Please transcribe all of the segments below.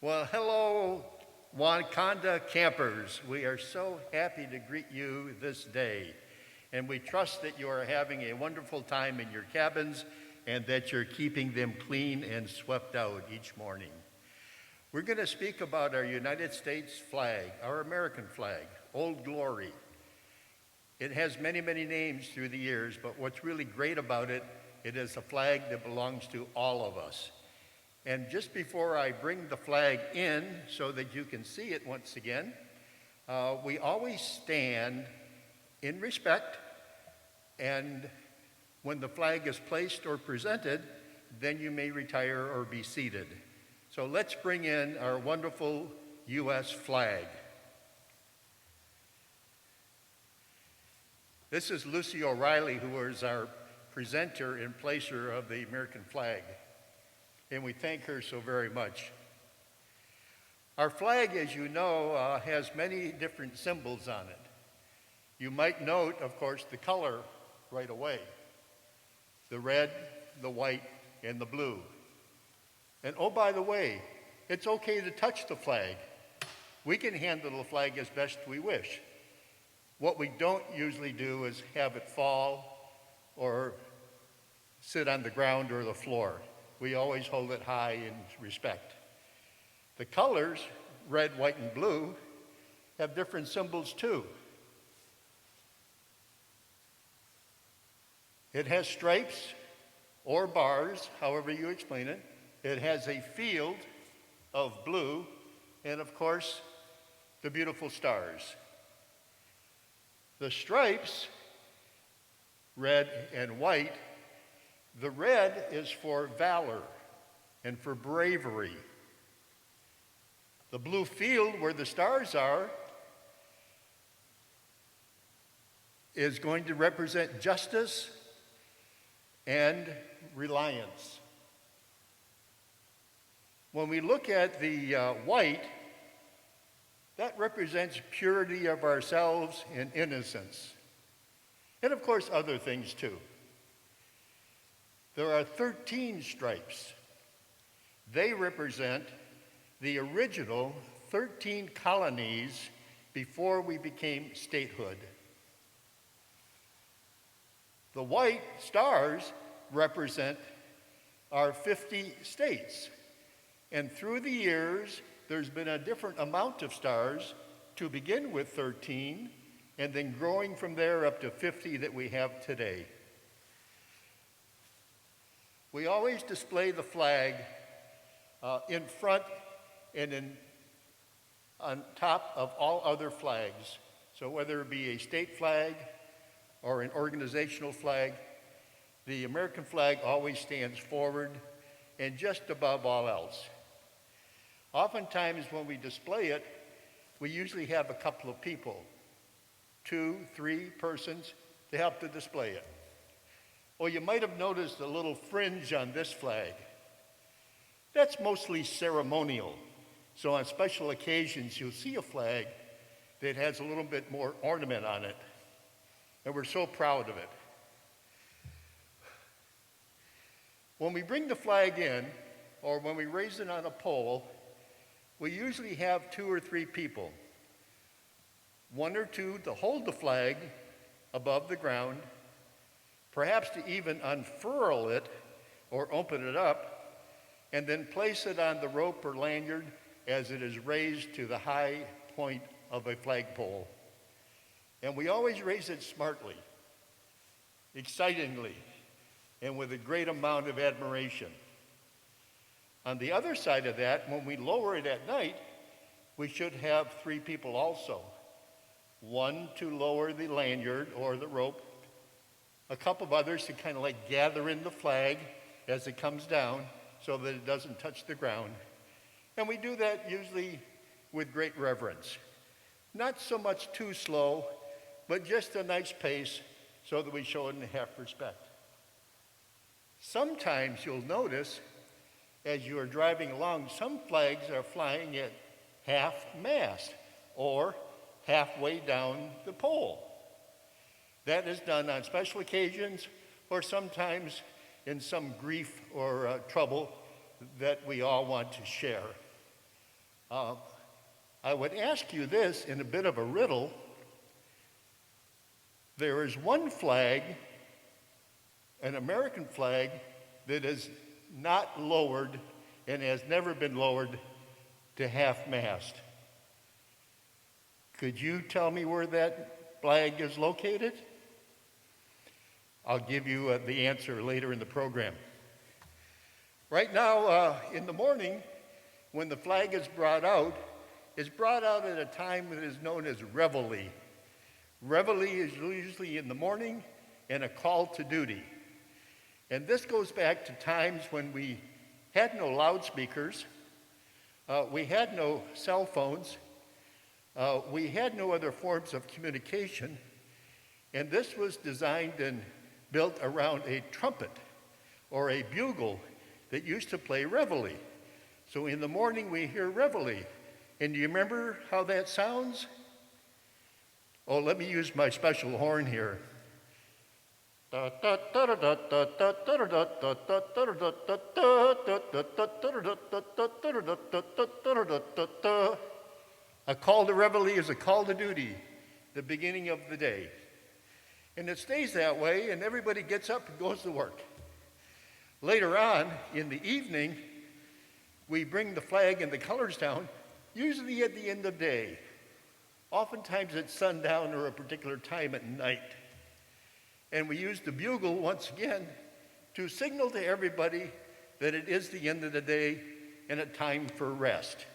Well, hello, Wakanda campers. We are so happy to greet you this day, and we trust that you are having a wonderful time in your cabins and that you're keeping them clean and swept out each morning. We're going to speak about our United States flag, our American flag, Old Glory. It has many, many names through the years, but what's really great about it, it is a flag that belongs to all of us. And just before I bring the flag in so that you can see it once again, we always stand in respect, and when the flag is placed or presented, then you may retire or be seated. So let's bring in our wonderful U.S. flag. This is Lucy O'Reilly, who is our presenter and placer of the American flag. And we thank her so very much. Our flag, as you know, has many different symbols on it. You might note, of course, the color right away. The red, the white, and the blue. And oh, by the way, it's okay to touch the flag. We can handle the flag as best we wish. What we don't usually do is have it fall or sit on the ground or the floor. We always hold it high in respect. The colors, red, white, and blue, have different symbols too. It has stripes or bars, however you explain it. It has a field of blue, and of course, the beautiful stars. The stripes, red and white, the red is for valor and for bravery. The blue field where the stars are is going to represent justice and reliance. When we look at the white, that represents purity of ourselves and innocence. And of course, other things too. There are 13 stripes. They represent the original 13 colonies before we became statehood. The white stars represent our 50 states. And through the years, there's been a different amount of stars, to begin with 13, and then growing from there up to 50 that we have today. We always display the flag in front and on top of all other flags. So whether it be a state flag or an organizational flag, the American flag always stands forward and just above all else. Oftentimes when we display it, we usually have a couple of people, 2, 3 persons to help to display it. Well, you might have noticed a little fringe on this flag. That's mostly ceremonial. So on special occasions, you'll see a flag that has a little bit more ornament on it. And we're so proud of it. When we bring the flag in, or when we raise it on a pole, we usually have 2 or 3 people. 1 or 2 to hold the flag above the ground, perhaps to even unfurl it or open it up, and then place it on the rope or lanyard as it is raised to the high point of a flagpole. And we always raise it smartly, excitingly, and with a great amount of admiration. On the other side of that, when we lower it at night, we should have 3 people also. 1 to lower the lanyard or the rope, a couple of others to kind of like gather in the flag as it comes down so that it doesn't touch the ground. And we do that usually with great reverence. Not so much too slow, but just a nice pace so that we show it in half respect. Sometimes you'll notice as you are driving along, some flags are flying at half-mast or halfway down the pole. That is done on special occasions or sometimes in some grief or trouble that we all want to share. Uh, I would ask you this in a bit of a riddle. There is one flag, an American flag, that is not lowered and has never been lowered to half-mast. Could you tell me where that flag is located? I'll give you the answer later in the program. Right now, in the morning, when the flag is brought out, it's brought out at a time that is known as reveille. Reveille is usually in the morning and a call to duty. And this goes back to times when we had no loudspeakers, we had no cell phones, we had no other forms of communication, and this was designed and built around a trumpet or a bugle that used to play reveille. So in the morning we hear reveille. And do you remember how that sounds? Oh, let me use my special horn here. A call to reveille is a call to duty, the beginning of the day. And it stays that way, and everybody gets up and goes to work. Later on, in the evening, we bring the flag and the colors down, usually at the end of the day. Oftentimes at sundown or a particular time at night. And we use the bugle once again to signal to everybody that it is the end of the day and a time for rest.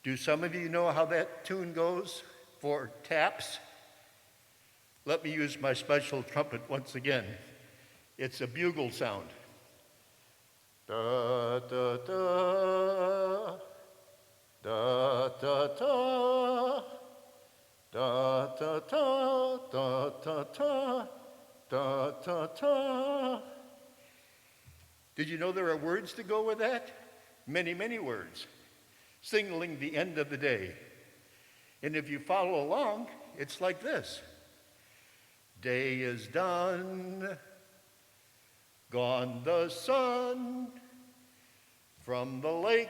Do some of you know how that tune goes for taps? Let me use my special trumpet once again. It's a bugle sound. Da, da, da, da, da, da, da, da, da, da, da, da, da, da, da. Did you know there are words to go with that? Many, many words, signaling the end of the day. And if you follow along, it's like this. Day is done, gone the sun, from the lake,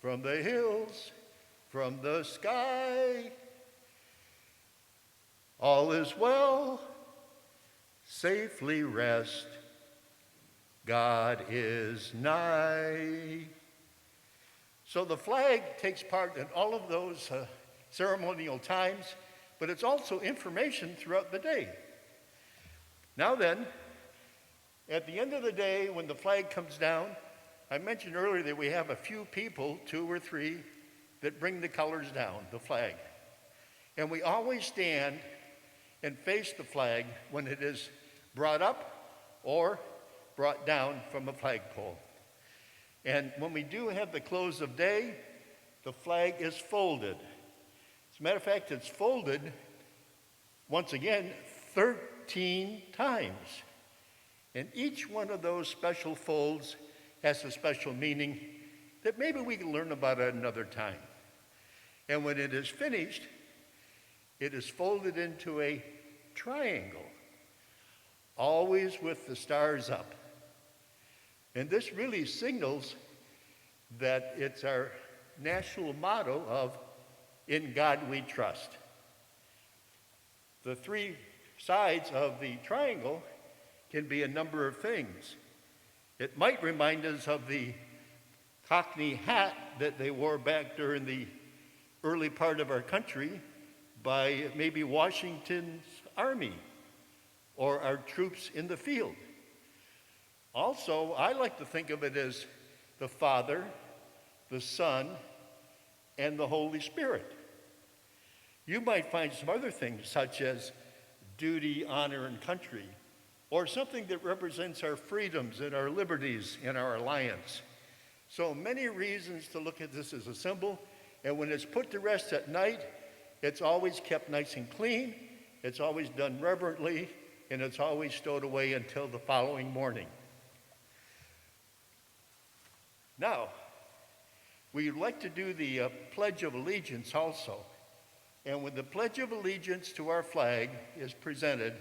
from the hills, from the sky. All is well, safely rest, God is nigh. So the flag takes part in all of those ceremonial times, but it's also information throughout the day. Now then, at the end of the day, when the flag comes down, I mentioned earlier that we have a few people, 2 or 3, that bring the colors down, the flag. And we always stand and face the flag when it is brought up or brought down from a flagpole. And when we do have the close of day, the flag is folded. As a matter of fact, it's folded, once again, 13 times. And each one of those special folds has a special meaning that maybe we can learn about at another time. And when it is finished, it is folded into a triangle, always with the stars up. And this really signals that it's our national motto of, "In God we trust." The 3 sides of the triangle can be a number of things. It might remind us of the Cockney hat that they wore back during the early part of our country by maybe Washington's army or our troops in the field. Also, I like to think of it as the Father, the Son, and the Holy Spirit. You might find some other things such as duty, honor, and country, or something that represents our freedoms and our liberties and our alliance. So many reasons to look at this as a symbol, and when it's put to rest at night, it's always kept nice and clean, it's always done reverently, and it's always stowed away until the following morning. Now, we'd like to do the Pledge of Allegiance also. And when the Pledge of Allegiance to our flag is presented,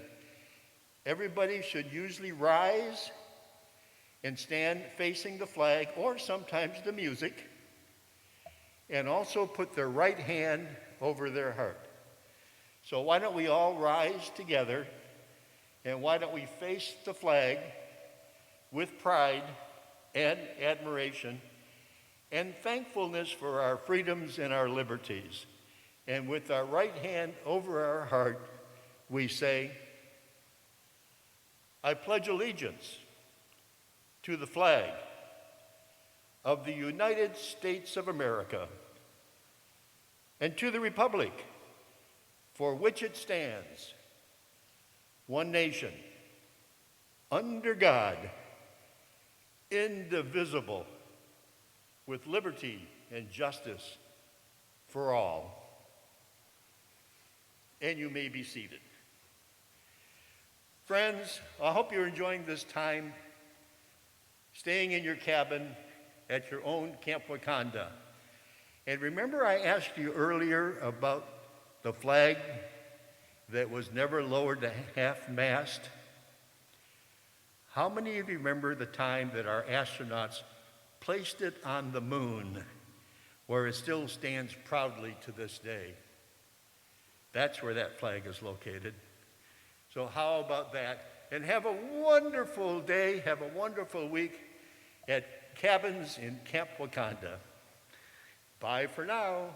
everybody should usually rise and stand facing the flag or sometimes the music. and also put their right hand over their heart. So why don't we all rise together, and why don't we face the flag with pride and admiration and thankfulness for our freedoms and our liberties. And with our right hand over our heart, we say, I pledge allegiance to the flag of the United States of America and to the republic for which it stands, one nation, under God, indivisible, with liberty and justice for all. And you may be seated. Friends, I hope you're enjoying this time staying in your cabin at your own Camp Wakanda. And remember I asked you earlier about the flag that was never lowered to half-mast? How many of you remember the time that our astronauts placed it on the moon, where it still stands proudly to this day? That's where that flag is located. So how about that? And have a wonderful day, have a wonderful week at Cabins in Camp Wakanda. Bye for now.